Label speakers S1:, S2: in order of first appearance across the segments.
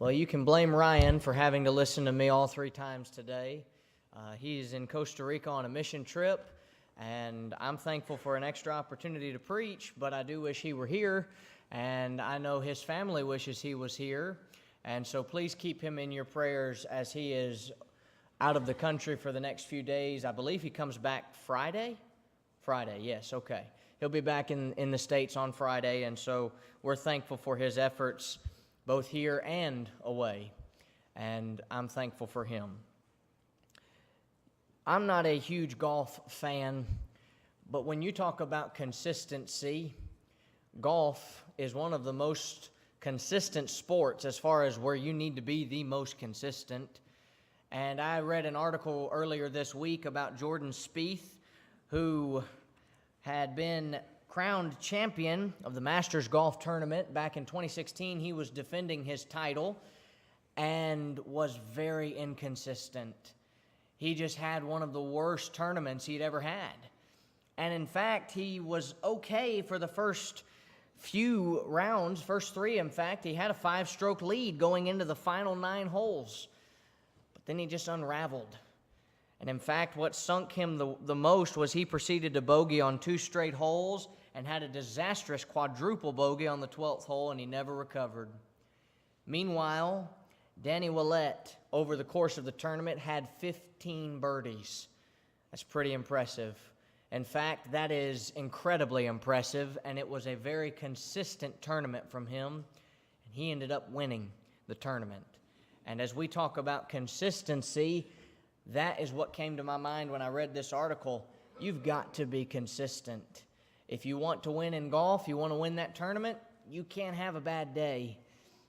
S1: Well, you can blame Ryan for having to listen to me all 3 times today. He's in Costa Rica on a mission trip, and I'm thankful for an extra opportunity to preach, but I do wish he were here, and I know his family wishes he was here, and so please keep him in your prayers as he is out of the country for the next few days. I believe he comes back Friday? Friday, yes, okay. He'll be back in the States on Friday, and so we're thankful for his efforts both here and away, and I'm thankful for him. I'm not a huge golf fan, but when you talk about consistency, golf is one of the most consistent sports as far as where you need to be the most consistent. And I read an article earlier this week about Jordan Spieth, who had been crowned champion of the Masters Golf Tournament back in 2016. He was defending his title and was very inconsistent. He just had one of the worst tournaments he'd ever had. And in fact, he was okay for the first few rounds, first 3 in fact. He had a 5-stroke lead going into the final 9 holes. But then he just unraveled. And in fact, what sunk him the most was he proceeded to bogey on 2 straight holes and had a disastrous quadruple bogey on the 12th hole, and he never recovered. Meanwhile, Danny Willett, over the course of the tournament, had 15 birdies. That's pretty impressive. In fact, that is incredibly impressive, and it was a very consistent tournament from him, and he ended up winning the tournament. And as we talk about consistency, that is what came to my mind when I read this article. You've got to be consistent. If you want to win in golf, you want to win that tournament, you can't have a bad day.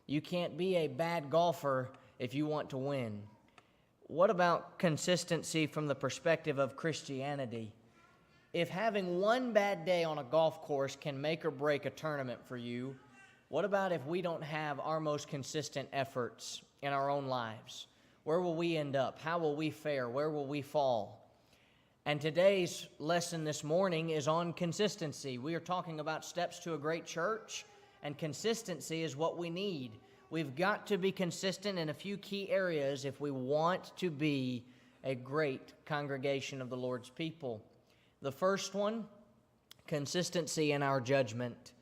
S1: You can't be a bad golfer if you want to win. What about consistency from the perspective of Christianity? If having one bad day on a golf course can make or break a tournament for you, what about if we don't have our most consistent efforts in our own lives? Where will we end up? How will we fare? Where will we fall? And today's lesson this morning is on consistency. We are talking about steps to a great church, and consistency is what we need. We've got to be consistent in a few key areas if we want to be a great congregation of the Lord's people. The first one, consistency in our judgment.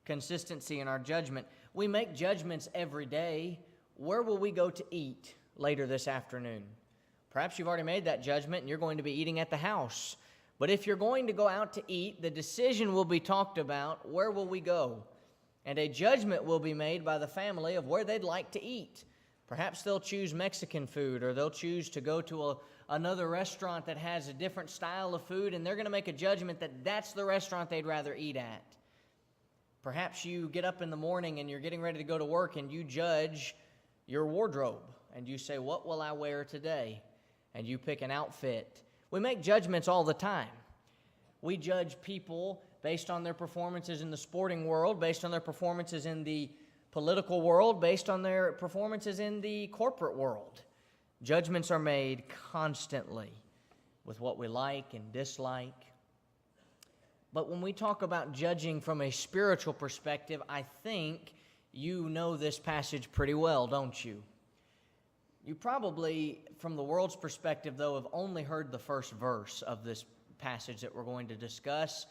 S1: Consistency in our judgment. We make judgments every day. Where will we go to eat later this afternoon? Perhaps you've already made that judgment and you're going to be eating at the house. But if you're going to go out to eat, the decision will be talked about, where will we go? And a judgment will be made by the family of where they'd like to eat. Perhaps they'll choose Mexican food, or they'll choose to go to another restaurant that has a different style of food, and they're going to make a judgment that that's the restaurant they'd rather eat at. Perhaps you get up in the morning and you're getting ready to go to work and you judge your wardrobe, and you say, what will I wear today? And you pick an outfit. We make judgments all the time. We judge people based on their performances in the sporting world, based on their performances in the political world, based on their performances in the corporate world. Judgments are made constantly with what we like and dislike. But when we talk about judging from a spiritual perspective, I think you know this passage pretty well, don't you? You probably, from the world's perspective, though, have only heard the first verse of this passage that we're going to discuss.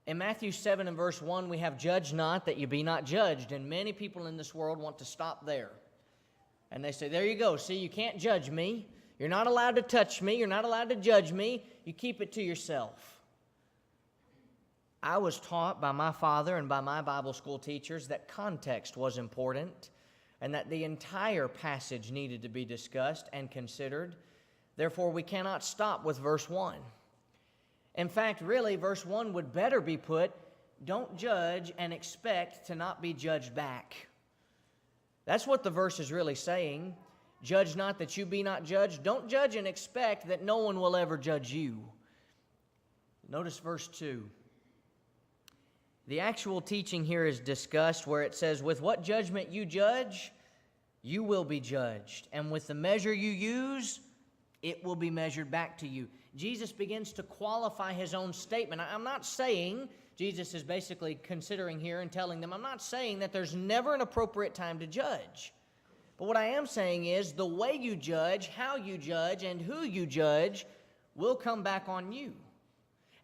S1: In Matthew 7 and verse 1, we have, "Judge not, that you be not judged." And many people in this world want to stop there. And they say, there you go. See, you can't judge me. You're not allowed to touch me. You're not allowed to judge me. You keep it to yourself. I was taught by my father and by my Bible school teachers that context was important, and that the entire passage needed to be discussed and considered. Therefore, we cannot stop with verse 1. In fact, really, verse 1 would better be put, don't judge and expect to not be judged back. That's what the verse is really saying. Judge not that you be not judged. Don't judge and expect that no one will ever judge you. Notice verse 2. The actual teaching here is discussed where it says, with what judgment you judge, you will be judged. And with the measure you use, it will be measured back to you. Jesus begins to qualify his own statement. I'm not saying, Jesus is basically considering here and telling them, I'm not saying that there's never an appropriate time to judge. But what I am saying is the way you judge, how you judge, and who you judge will come back on you.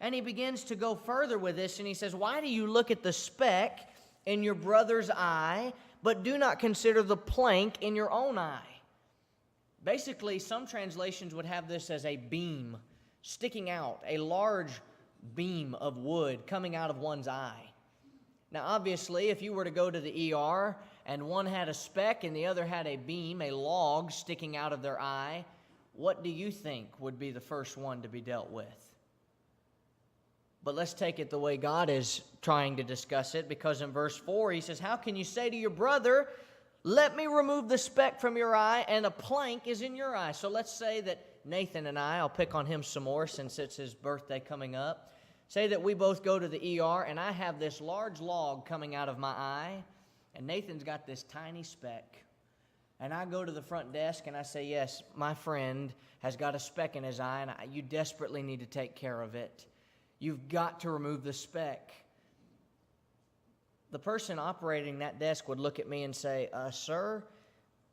S1: And he begins to go further with this, and he says, why do you look at the speck in your brother's eye, but do not consider the plank in your own eye? Basically, some translations would have this as a beam sticking out, a large beam of wood coming out of one's eye. Now, obviously, if you were to go to the ER and one had a speck and the other had a beam, a log sticking out of their eye, what do you think would be the first one to be dealt with? But let's take it the way God is trying to discuss it, because in verse 4 he says, how can you say to your brother, let me remove the speck from your eye, and a plank is in your eye? So let's say that Nathan and I'll pick on him some more since it's his birthday coming up. Say that we both go to the ER and I have this large log coming out of my eye, and Nathan's got this tiny speck. And I go to the front desk and I say, yes, my friend has got a speck in his eye, and you desperately need to take care of it. You've got to remove the speck. The person operating that desk would look at me and say, sir,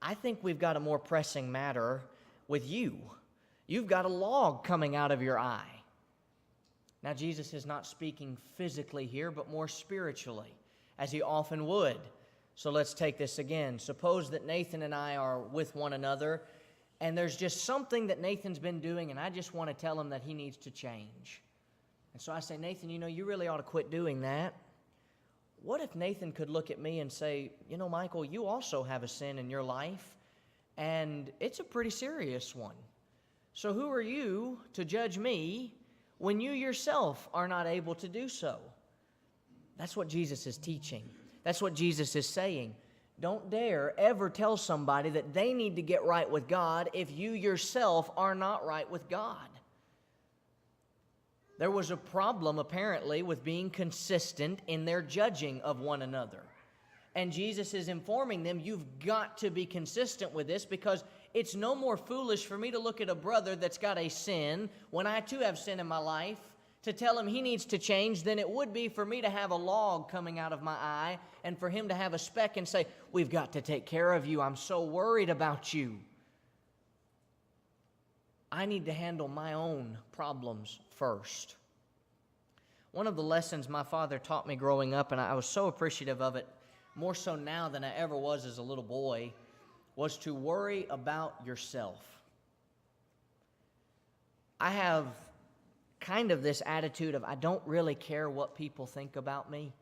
S1: I think we've got a more pressing matter with you. You've got a log coming out of your eye. Now, Jesus is not speaking physically here, but more spiritually, as he often would. So let's take this again. Suppose that Nathan and I are with one another, and there's just something that Nathan's been doing, and I just want to tell him that he needs to change. And so I say, Nathan, you really ought to quit doing that. What if Nathan could look at me and say, Michael, you also have a sin in your life, and it's a pretty serious one. So who are you to judge me when you yourself are not able to do so? That's what Jesus is teaching. That's what Jesus is saying. Don't dare ever tell somebody that they need to get right with God if you yourself are not right with God. There was a problem, apparently, with being consistent in their judging of one another. And Jesus is informing them, you've got to be consistent with this, because it's no more foolish for me to look at a brother that's got a sin, when I too have sin in my life, to tell him he needs to change, than it would be for me to have a log coming out of my eye and for him to have a speck and say, we've got to take care of you. I'm so worried about you. I need to handle my own problems first. One of the lessons my father taught me growing up, and I was so appreciative of it, more so now than I ever was as a little boy, was to worry about yourself. I have kind of this attitude of I don't really care what people think about me.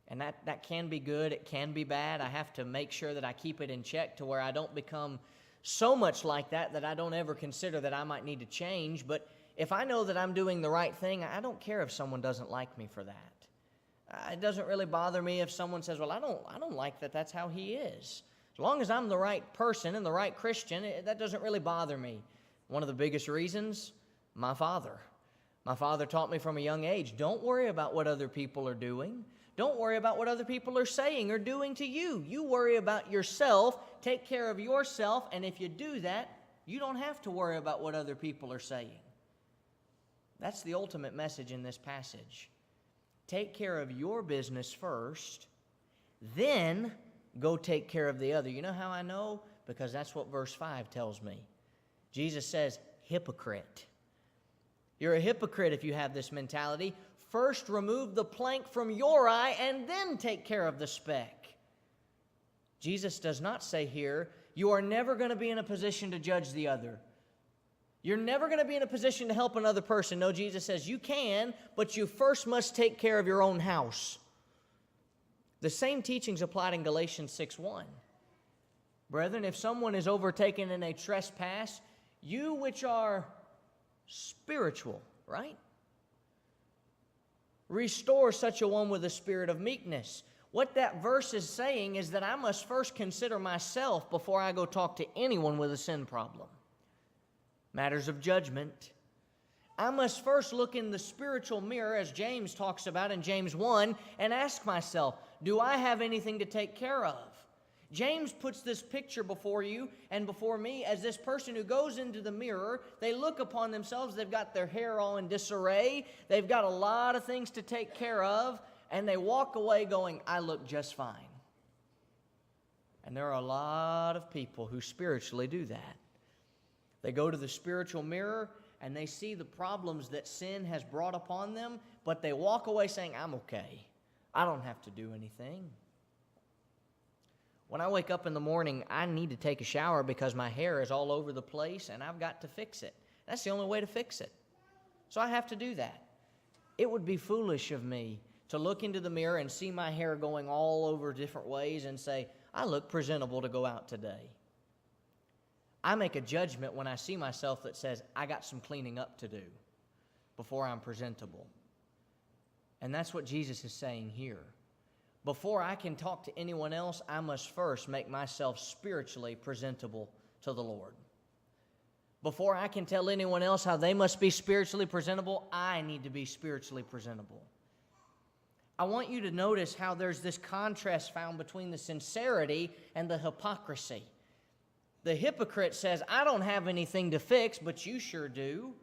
S1: And that can be good, it can be bad. I have to make sure that I keep it in check to where I don't become so much like that I don't ever consider that I might need to change. But if I know that I'm doing the right thing, I don't care if someone doesn't like me for that. It doesn't really bother me if someone says, well, I don't like that that's how he is. As long as I'm the right person and the right Christian, that doesn't really bother me. One of the biggest reasons, my father. My father taught me from a young age, don't worry about what other people are doing. Don't worry about what other people are saying or doing to you. You worry about yourself, take care of yourself, and if you do that, you don't have to worry about what other people are saying. That's the ultimate message in this passage. Take care of your business first, then go take care of the other. You know how I know? Because that's what verse 5 tells me. Jesus says, hypocrite. You're a hypocrite if you have this mentality. First remove the plank from your eye and then take care of the speck. Jesus does not say here, you are never going to be in a position to judge the other. You're never going to be in a position to help another person. No, Jesus says you can, but you first must take care of your own house. The same teachings applied in Galatians 6:1. Brethren, if someone is overtaken in a trespass, you which are spiritual, right? Restore such a one with a spirit of meekness. What that verse is saying is that I must first consider myself before I go talk to anyone with a sin problem. Matters of judgment. I must first look in the spiritual mirror, as James talks about in James 1, and ask myself, do I have anything to take care of? James puts this picture before you and before me as this person who goes into the mirror. They look upon themselves. They've got their hair all in disarray. They've got a lot of things to take care of. And they walk away going, I look just fine. And there are a lot of people who spiritually do that. They go to the spiritual mirror and they see the problems that sin has brought upon them, but they walk away saying, I'm okay. I don't have to do anything. When I wake up in the morning, I need to take a shower because my hair is all over the place and I've got to fix it. That's the only way to fix it. So I have to do that. It would be foolish of me to look into the mirror and see my hair going all over different ways and say, I look presentable to go out today. I make a judgment when I see myself that says, I got some cleaning up to do before I'm presentable. And that's what Jesus is saying here. Before I can talk to anyone else, I must first make myself spiritually presentable to the Lord. Before I can tell anyone else how they must be spiritually presentable, I need to be spiritually presentable. I want you to notice how there's this contrast found between the sincerity and the hypocrisy. The hypocrite says, I don't have anything to fix, but you sure do.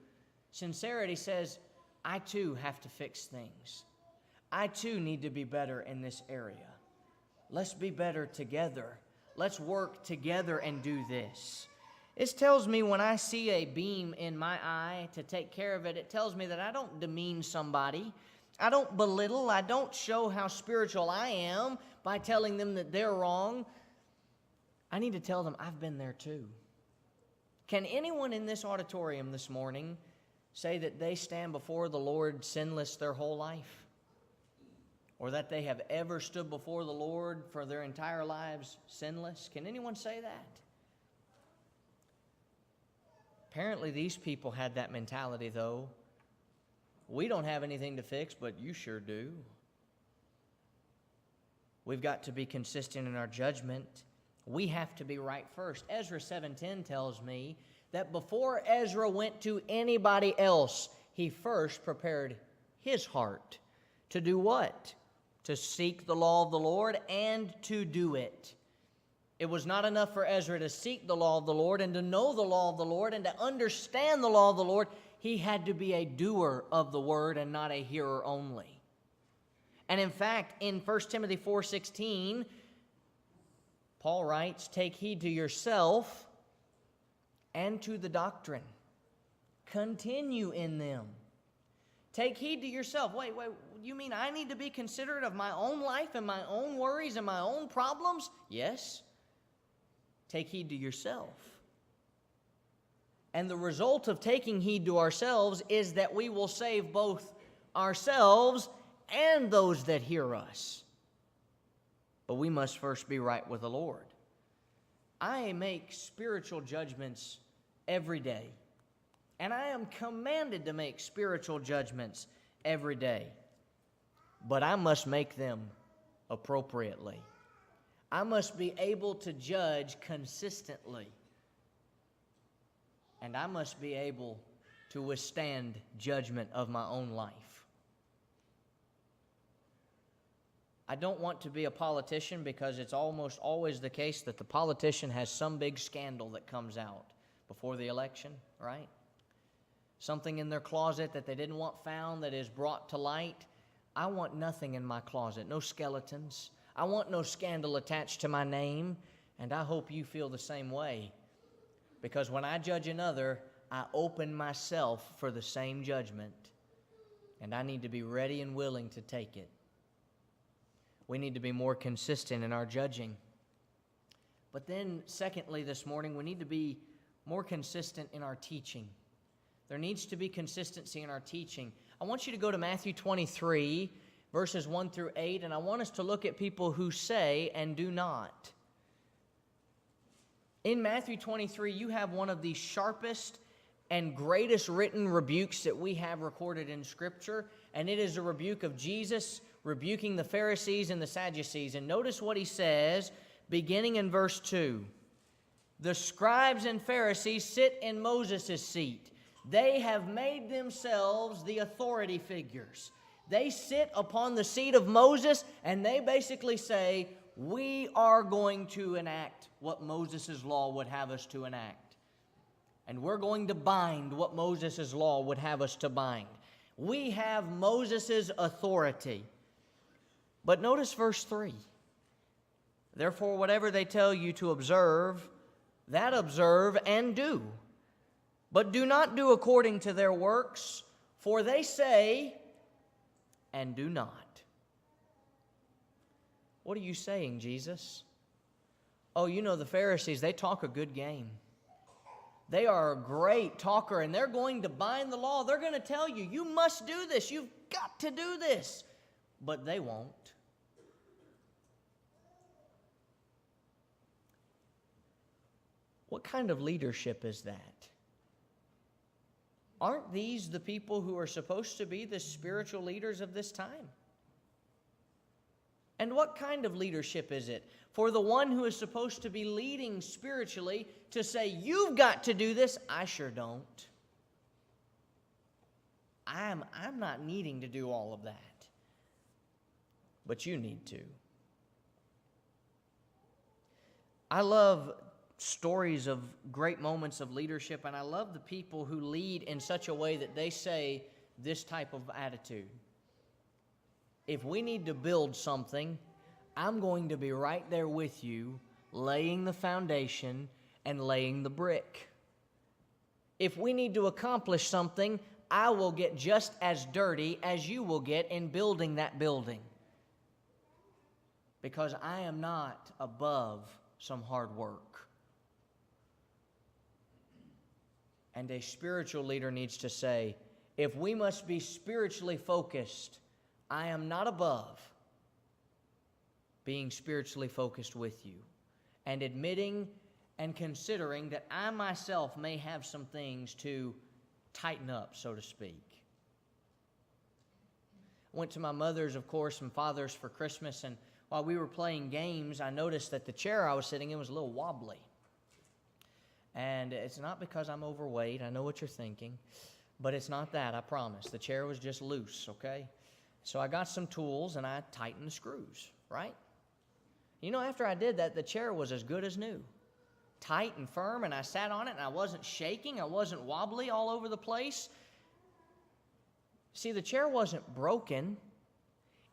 S1: Sincerity says, I too have to fix things. I too need to be better in this area. Let's be better together. Let's work together and do this. It tells me when I see a beam in my eye to take care of it, it tells me that I don't demean somebody. I don't belittle. I don't show how spiritual I am by telling them that they're wrong. I need to tell them I've been there too. Can anyone in this auditorium this morning say that they stand before the Lord sinless their whole life? Or that they have ever stood before the Lord for their entire lives sinless? Can anyone say that? Apparently these people had that mentality, though. We don't have anything to fix, but you sure do. We've got to be consistent in our judgment. We have to be right first. Ezra 7:10 tells me that before Ezra went to anybody else, he first prepared his heart to do what? To seek the law of the Lord and to do it. It was not enough for Ezra to seek the law of the Lord and to know the law of the Lord and to understand the law of the Lord. He had to be a doer of the word and not a hearer only. And in fact, in 1 Timothy 4:16, Paul writes, take heed to yourself and to the doctrine. Continue in them. Take heed to yourself. Wait, you mean I need to be considerate of my own life and my own worries and my own problems? Yes. Take heed to yourself. And the result of taking heed to ourselves is that we will save both ourselves and those that hear us. But we must first be right with the Lord. I make spiritual judgments every day. And I am commanded to make spiritual judgments every day. But I must make them appropriately. I must be able to judge consistently. And I must be able to withstand judgment of my own life. I don't want to be a politician because it's almost always the case that the politician has some big scandal that comes out before the election, right? Something in their closet that they didn't want found that is brought to light. I want nothing in my closet, no skeletons. I want no scandal attached to my name, and I hope you feel the same way. Because when I judge another, I open myself for the same judgment, and I need to be ready and willing to take it. We need to be more consistent in our judging. But then, secondly, this morning, we need to be more consistent in our teaching. There needs to be consistency in our teaching. I want you to go to Matthew 23, verses 1 through 8, and I want us to look at people who say and do not. In Matthew 23, you have one of the sharpest and greatest written rebukes that we have recorded in Scripture, and it is a rebuke of Jesus rebuking the Pharisees and the Sadducees. And notice what he says, beginning in verse 2. The scribes and Pharisees sit in Moses' seat. They have made themselves the authority figures. They sit upon the seat of Moses, and they basically say, we are going to enact what Moses' law would have us to enact. And we're going to bind what Moses' law would have us to bind. We have Moses' authority. But notice verse 3. Therefore, whatever they tell you to observe, that observe and do. But do not do according to their works, for they say and do not." What are you saying, Jesus? Oh, you know the Pharisees, they talk a good game. They are a great talker, and they're going to bind the law. They're going to tell you, you must do this. You've got to do this. But they won't. What kind of leadership is that? Aren't these the people who are supposed to be the spiritual leaders of this time? And what kind of leadership is it for the one who is supposed to be leading spiritually to say, you've got to do this? I sure don't. I'm not needing to do all of that. But you need to. I love stories of great moments of leadership, and I love the people who lead in such a way that they say this type of attitude. If we need to build something, I'm going to be right there with you, laying the foundation and laying the brick. If we need to accomplish something, I will get just as dirty as you will get in building that building. Because I am not above some hard work. And a spiritual leader needs to say, if we must be spiritually focused, I am not above being spiritually focused with you, and admitting and considering that I myself may have some things to tighten up, so to speak. I went to my mother's, of course, and father's for Christmas, and while we were playing games, I noticed that the chair I was sitting in was a little wobbly. And it's not because I'm overweight, I know what you're thinking, but it's not that, I promise. The chair was just loose, okay? So I got some tools and I tightened the screws, right? You know, after I did that, the chair was as good as new. Tight and firm, and I sat on it and I wasn't shaking, I wasn't wobbly all over the place. See, the chair wasn't broken,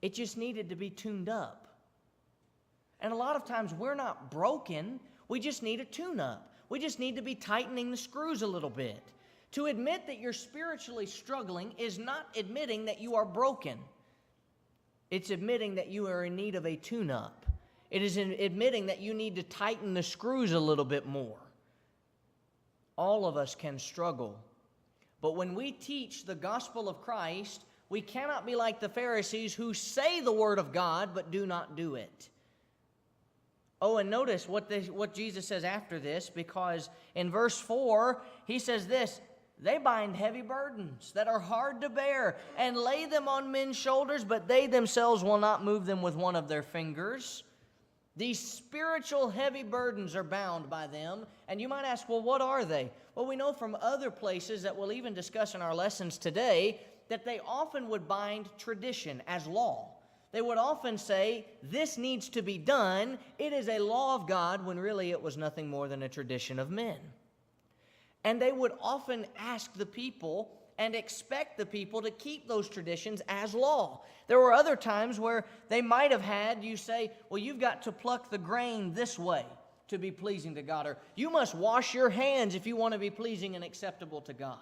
S1: it just needed to be tuned up. And a lot of times we're not broken, we just need a tune-up. We just need to be tightening the screws a little bit. To admit that you're spiritually struggling is not admitting that you are broken. It's admitting that you are in need of a tune-up. It is admitting that you need to tighten the screws a little bit more. All of us can struggle. But when we teach the gospel of Christ, we cannot be like the Pharisees who say the word of God but do not do it. Oh, and notice what Jesus says after this, because in verse 4, he says this, they bind heavy burdens that are hard to bear and lay them on men's shoulders, but they themselves will not move them with one of their fingers. These spiritual heavy burdens are bound by them. And you might ask, well, what are they? Well, we know from other places that we'll even discuss in our lessons today that they often would bind tradition as law. They would often say, this needs to be done. It is a law of God, when really it was nothing more than a tradition of men. And they would often ask the people and expect the people to keep those traditions as law. There were other times where they might have had you say, well, you've got to pluck the grain this way to be pleasing to God, or you must wash your hands if you want to be pleasing and acceptable to God.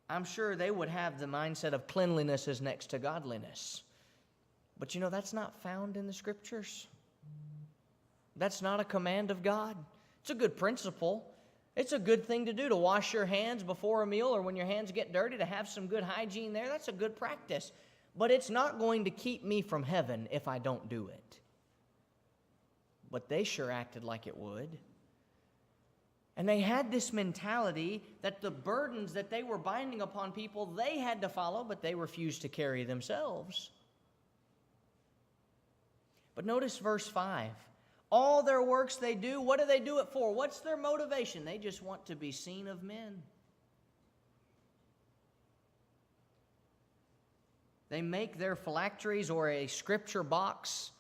S1: I'm sure they would have the mindset of cleanliness is next to godliness. But you know, that's not found in the Scriptures. That's not a command of God. It's a good principle. It's a good thing to do, to wash your hands before a meal or when your hands get dirty, to have some good hygiene there. That's a good practice. But it's not going to keep me from heaven if I don't do it. But they sure acted like it would. And they had this mentality that the burdens that they were binding upon people, they had to follow, but they refused to carry themselves. But notice verse 5. All their works they do, what do they do it for? What's their motivation? They just want to be seen of men. They make their phylacteries or a scripture box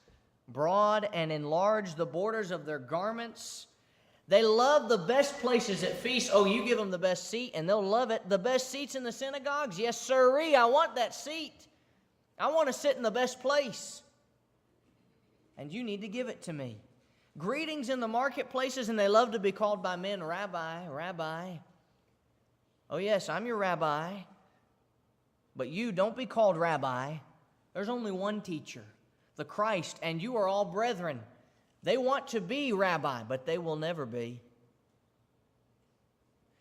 S1: broad and enlarge the borders of their garments. They love the best places at feasts. Oh, you give them the best seat and they'll love it. The best seats in the synagogues? Yes, sirree, I want that seat. I want to sit in the best place. and you need to give it to me. Greetings in the marketplaces, and they love to be called by men, Rabbi, Rabbi. Oh yes, I'm your rabbi, but you don't be called rabbi. There's only one teacher, the Christ, and you are all brethren. They want to be rabbi, but they will never be.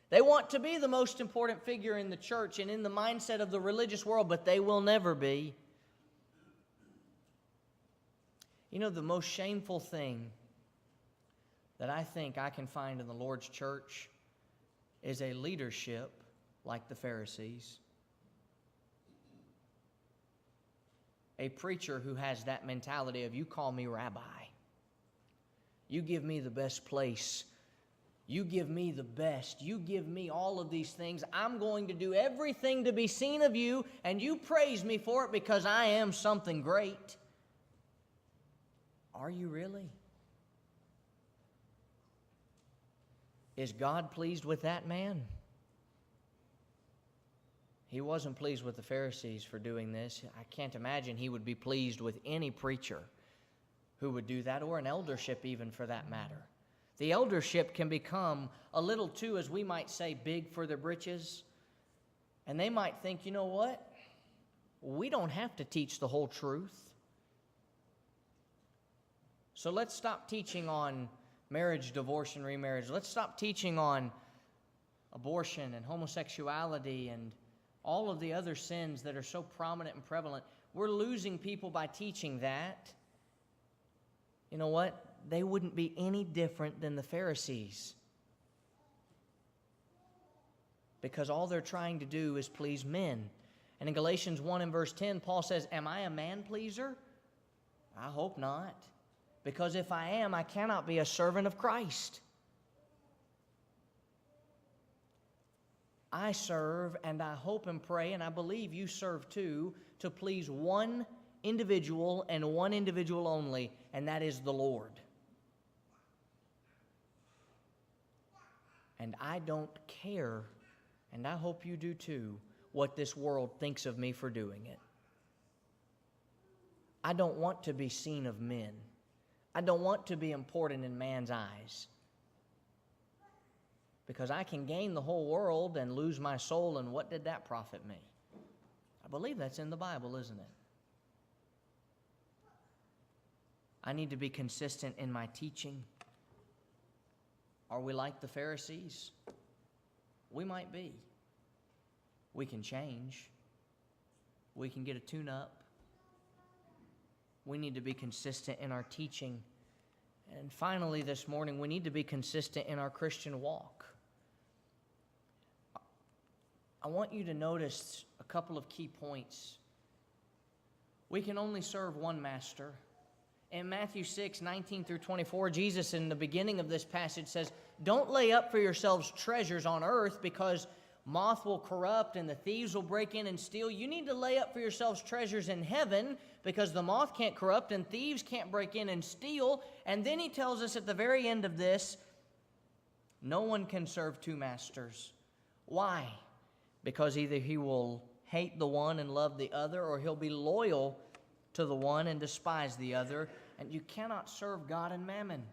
S1: They want to be the most important figure in the church and in the mindset of the religious world, but they will never be. You know, the most shameful thing that I think I can find in the Lord's church is a leadership like the Pharisees. A preacher who has that mentality of, you call me rabbi. You give me the best place. You give me the best. You give me all of these things. I'm going to do everything to be seen of you, and you praise me for it because I am something great. Are you really? Is God pleased with that man? He wasn't pleased with the Pharisees for doing this. I can't imagine he would be pleased with any preacher who would do that, or an eldership even for that matter. The eldership can become a little too, as we might say, big for their britches. And they might think, you know what? We don't have to teach the whole truth. So let's stop teaching on marriage, divorce, and remarriage. Let's stop teaching on abortion and homosexuality and all of the other sins that are so prominent and prevalent. We're losing people by teaching that. You know what? They wouldn't be any different than the Pharisees, because all they're trying to do is please men. And in Galatians 1 and verse 10, Paul says, am I a man pleaser? I hope not. Because if I am, I cannot be a servant of Christ. I serve, and I hope and pray, and I believe you serve too, to please one individual and one individual only, and that is the Lord. And I don't care, and I hope you do too, what this world thinks of me for doing it. I don't want to be seen of men. I don't want to be important in man's eyes. Because I can gain the whole world and lose my soul, and what did that profit me? I believe that's in the Bible, isn't it? I need to be consistent in my teaching. Are we like the Pharisees? We might be. We can change. We can get a tune-up. We need to be consistent in our teaching. And finally this morning, we need to be consistent in our Christian walk. I want you to notice a couple of key points. We can only serve one master. In Matthew 6, 19 through 24, Jesus in the beginning of this passage says, don't lay up for yourselves treasures on earth, because moth will corrupt and the thieves will break in and steal. You need to lay up for yourselves treasures in heaven, because the moth can't corrupt and thieves can't break in and steal. And then he tells us at the very end of this, no one can serve two masters. Why? Because either he will hate the one and love the other, or he'll be loyal to the one and despise the other. And you cannot serve God and mammon.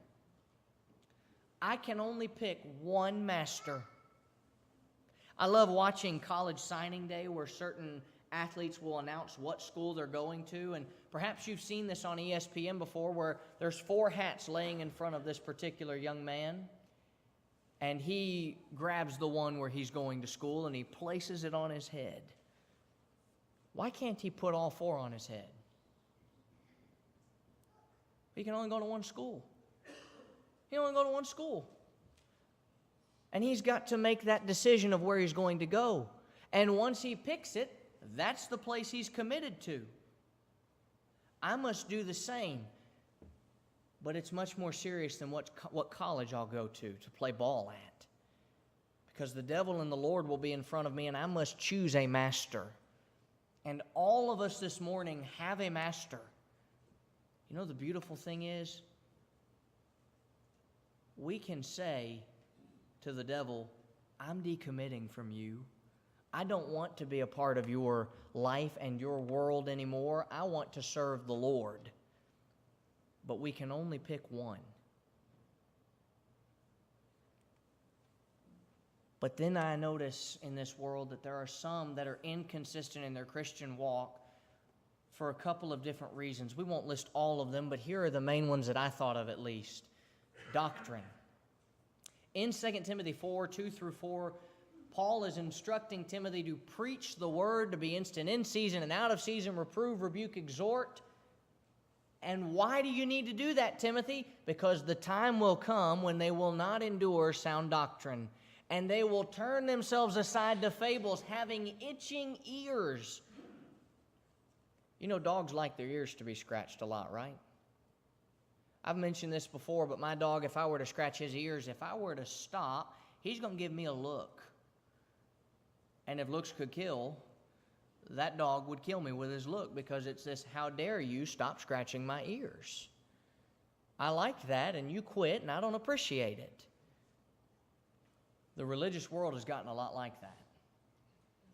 S1: I can only pick one master. I love watching college signing day, where certain athletes will announce what school they're going to. And perhaps you've seen this on ESPN before, where there's 4 hats laying in front of this particular young man. And he grabs the one where he's going to school and he places it on his head. Why can't he put all 4 on his head? He can only go to one school. He can only go to one school. And he's got to make that decision of where he's going to go. And once he picks it, that's the place he's committed to. I must do the same. But it's much more serious than what college I'll go to play ball at. Because the devil and the Lord will be in front of me, and I must choose a master. And all of us this morning have a master. You know, the beautiful thing is, we can say to the devil, I'm decommitting from you. I don't want to be a part of your life and your world anymore. I want to serve the Lord. but we can only pick one. But then I notice in this world that there are some that are inconsistent in their Christian walk for a couple of different reasons. We won't list all of them, but here are the main ones that I thought of at least. Doctrine. In 2 Timothy 4, 2 through 4, Paul is instructing Timothy to preach the word, to be instant in season and out of season, reprove, rebuke, exhort. And why do you need to do that, Timothy? Because the time will come when they will not endure sound doctrine, and they will turn themselves aside to fables, having itching ears. You know, dogs like their ears to be scratched a lot, right? I've mentioned this before, but my dog, if I were to scratch his ears, if I were to stop, he's going to give me a look. And if looks could kill, that dog would kill me with his look, because it's this, how dare you stop scratching my ears? I like that, and you quit, and I don't appreciate it. The religious world has gotten a lot like that.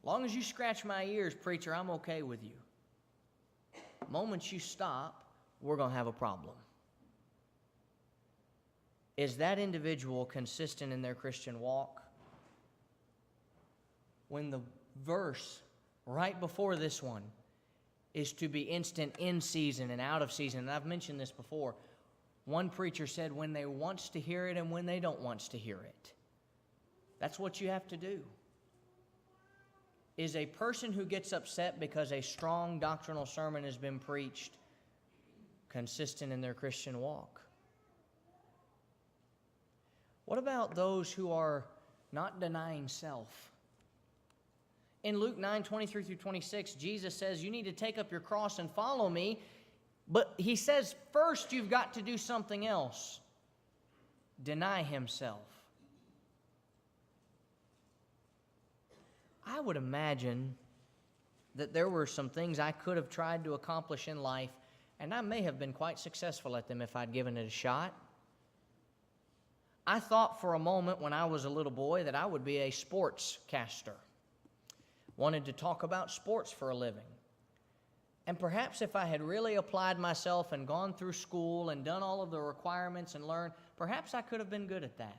S1: As long as you scratch my ears, preacher, I'm okay with you. The moment you stop, we're going to have a problem. Is that individual consistent in their Christian walk? When the verse right before this one is to be instant in season and out of season, and I've mentioned this before, one preacher said when they wants to hear it and when they don't wants to hear it. That's what you have to do. Is a person who gets upset because a strong doctrinal sermon has been preached consistent in their Christian walk? What about those who are not denying self? In Luke 9, 23 through 26, Jesus says, you need to take up your cross and follow me. But he says, first you've got to do something else. Deny himself. I would imagine that there were some things I could have tried to accomplish in life, and I may have been quite successful at them if I'd given it a shot. I thought for a moment when I was a little boy that I would be a sportscaster. Wanted to talk about sports for a living. And perhaps if I had really applied myself and gone through school and done all of the requirements and learned, perhaps I could have been good at that.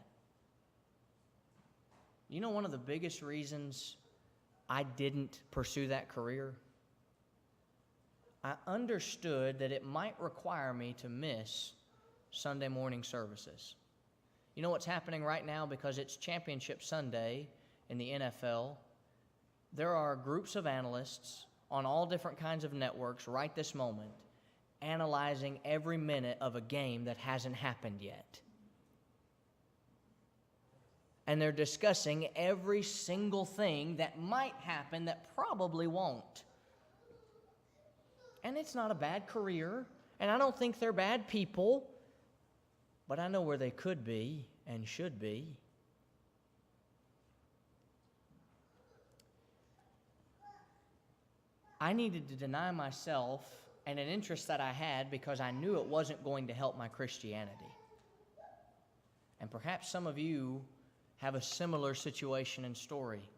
S1: You know, one of the biggest reasons I didn't pursue that career? I understood that it might require me to miss Sunday morning services. You know what's happening right now? Because it's Championship Sunday in the NFL, there are groups of analysts on all different kinds of networks right this moment analyzing every minute of a game that hasn't happened yet. And they're discussing every single thing that might happen that probably won't. And it's not a bad career, and I don't think they're bad people, but I know where they could be and should be. I needed to deny myself and an interest that I had because I knew it wasn't going to help my Christianity. And perhaps some of you have a similar situation and story.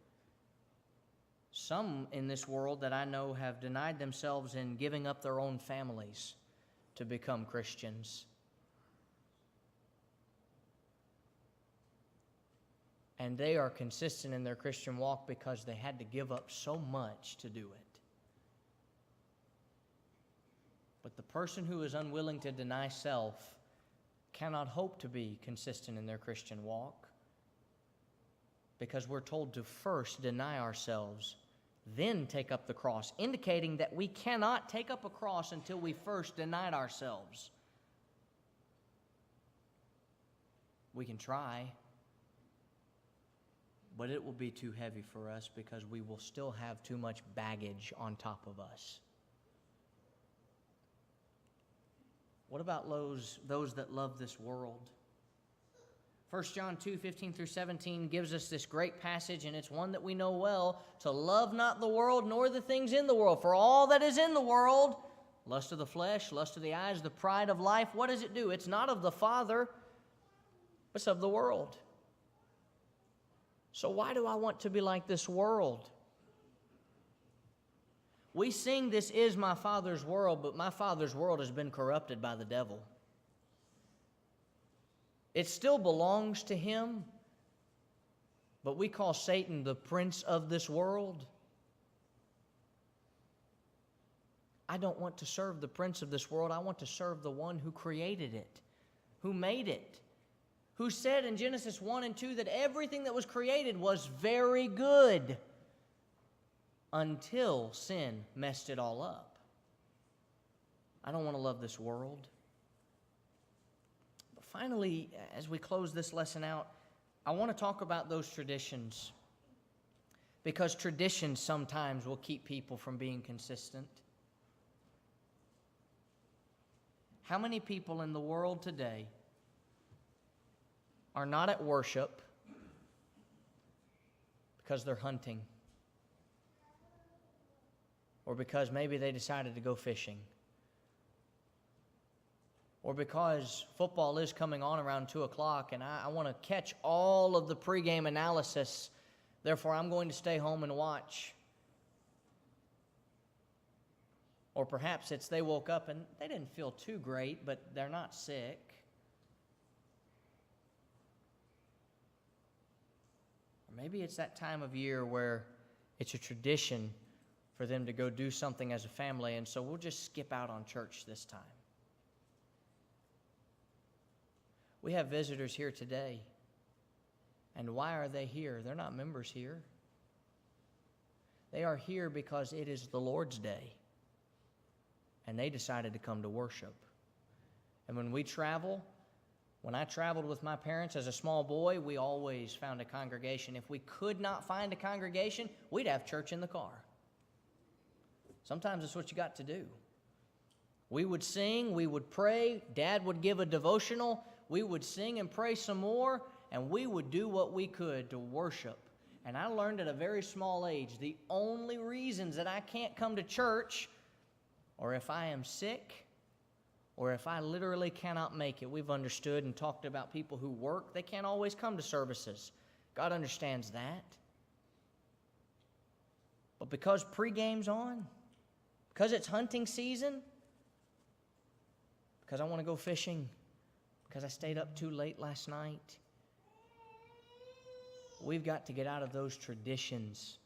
S1: Some in this world that I know have denied themselves in giving up their own families to become Christians. And they are consistent in their Christian walk because they had to give up so much to do it. But the person who is unwilling to deny self cannot hope to be consistent in their Christian walk, because we're told to first deny ourselves, then take up the cross, indicating that we cannot take up a cross until we first denied ourselves. We can try, but it will be too heavy for us because we will still have too much baggage on top of us. What about those that love this world? 1 John 2, 15 through 17 gives us this great passage, and it's one that we know well. To love not the world, nor the things in the world. For all that is in the world, lust of the flesh, lust of the eyes, the pride of life, what does it do? It's not of the Father, but it's of the world. So why do I want to be like this world? We sing, "This is my Father's world," but my Father's world has been corrupted by the devil. It still belongs to him, but we call Satan the prince of this world. I don't want to serve the prince of this world. I want to serve the one who created it, who made it, who said in Genesis 1 and 2 that everything that was created was very good until sin messed it all up. I don't want to love this world. But finally, as we close this lesson out, I want to talk about those traditions, because traditions sometimes will keep people from being consistent. How many people in the world today are not at worship because they're hunting, or because maybe they decided to go fishing, or because football is coming on around 2 o'clock and I want to catch all of the pregame analysis, therefore I'm going to stay home and watch? Or perhaps it's they woke up and they didn't feel too great, but they're not sick. Or maybe it's that time of year where it's a tradition for them to go do something as a family, and so we'll just skip out on church this time. We have visitors here today. And why are they here? They're not members here. They are here because it is the Lord's Day, and they decided to come to worship. And when I traveled with my parents as a small boy, we always found a congregation. If we could not find a congregation, we'd have church in the car. Sometimes that's what you got to do. We would sing, we would pray, Dad would give a devotional, we would sing and pray some more, and we would do what we could to worship. And I learned at a very small age, the only reasons that I can't come to church, or if I am sick, or if I literally cannot make it. We've understood and talked about people who work. They can't always come to services. God understands that. But because pregame's on, because it's hunting season, because I want to go fishing, because I stayed up too late last night, we've got to get out of those traditions.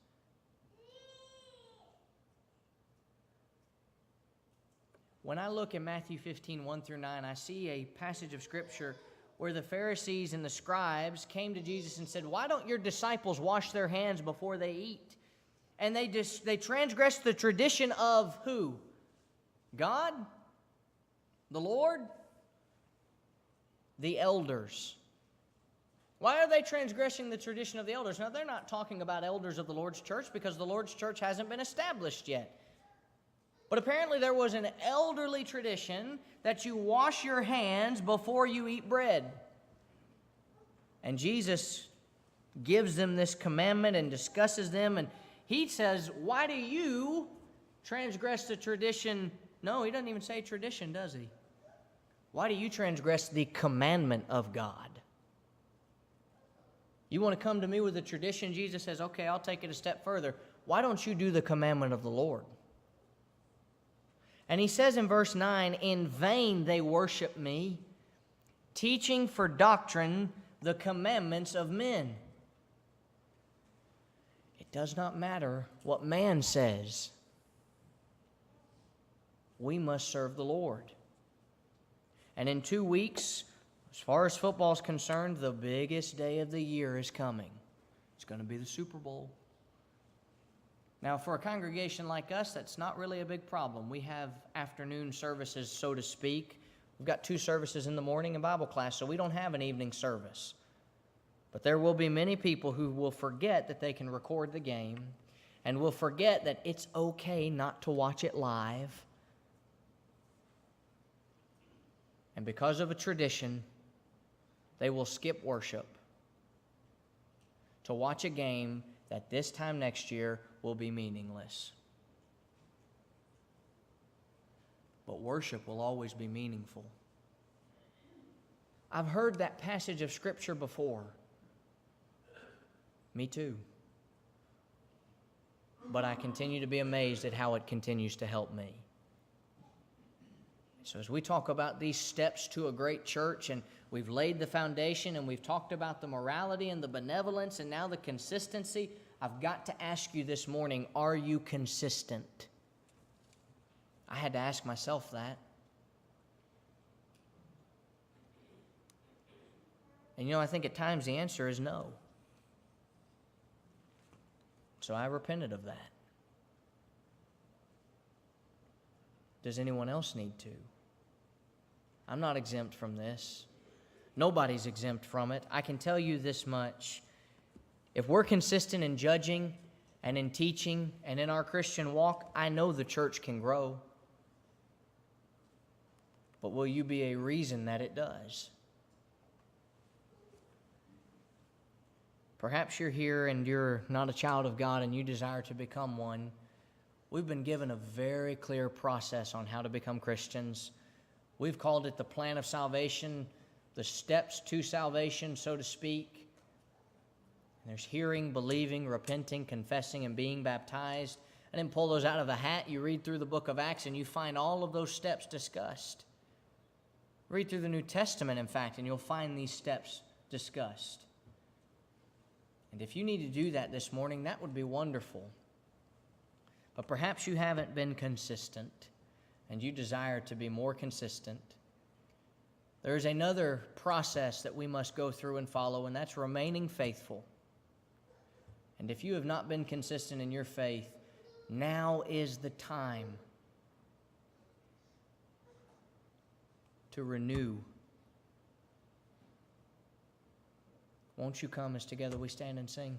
S1: When I look at Matthew 15, 1 through 9, I see a passage of Scripture where the Pharisees and the scribes came to Jesus and said, "Why don't your disciples wash their hands before they eat?" And they transgressed the tradition of who? God? The Lord? The elders. Why are they transgressing the tradition of the elders? Now, they're not talking about elders of the Lord's church, because the Lord's church hasn't been established yet. But apparently there was an elderly tradition that you wash your hands before you eat bread. And Jesus gives them this commandment and discusses them, and he says, why do you transgress the tradition? No, he doesn't even say tradition, does he? Why do you transgress the commandment of God? You want to come to me with a tradition? Jesus says, okay, I'll take it a step further. Why don't you do the commandment of the Lord? And he says in verse 9, in vain they worship me, teaching for doctrine the commandments of men. It does not matter what man says. We must serve the Lord. And in 2 weeks, as far as football is concerned, the biggest day of the year is coming. It's going to be the Super Bowl. Now, for a congregation like us, that's not really a big problem. We have afternoon services, so to speak. We've got 2 services in the morning and Bible class, so we don't have an evening service. But there will be many people who will forget that they can record the game, and will forget that it's okay not to watch it live. And because of a tradition, they will skip worship to watch a game that this time next year will be meaningless. But worship will always be meaningful. I've heard that passage of Scripture before. Me too. But I continue to be amazed at how it continues to help me. So as we talk about these steps to a great church, and we've laid the foundation, and we've talked about the morality and the benevolence and now the consistency, I've got to ask you this morning, are you consistent? I had to ask myself that. And I think at times the answer is no. So I repented of that. Does anyone else need to? I'm not exempt from this. Nobody's exempt from it. I can tell you this much. If we're consistent in judging and in teaching and in our Christian walk, I know the church can grow. But will you be a reason that it does? Perhaps you're here and you're not a child of God and you desire to become one. We've been given a very clear process on how to become Christians. We've called it the plan of salvation, the steps to salvation, so to speak. There's hearing, believing, repenting, confessing, and being baptized. I didn't pull those out of a hat. You read through the book of Acts and you find all of those steps discussed. Read through the New Testament, in fact, and you'll find these steps discussed. And if you need to do that this morning, that would be wonderful. But perhaps you haven't been consistent and you desire to be more consistent. There is another process that we must go through and follow, and that's remaining faithful. And if you have not been consistent in your faith, now is the time to renew. Won't you come as together we stand and sing?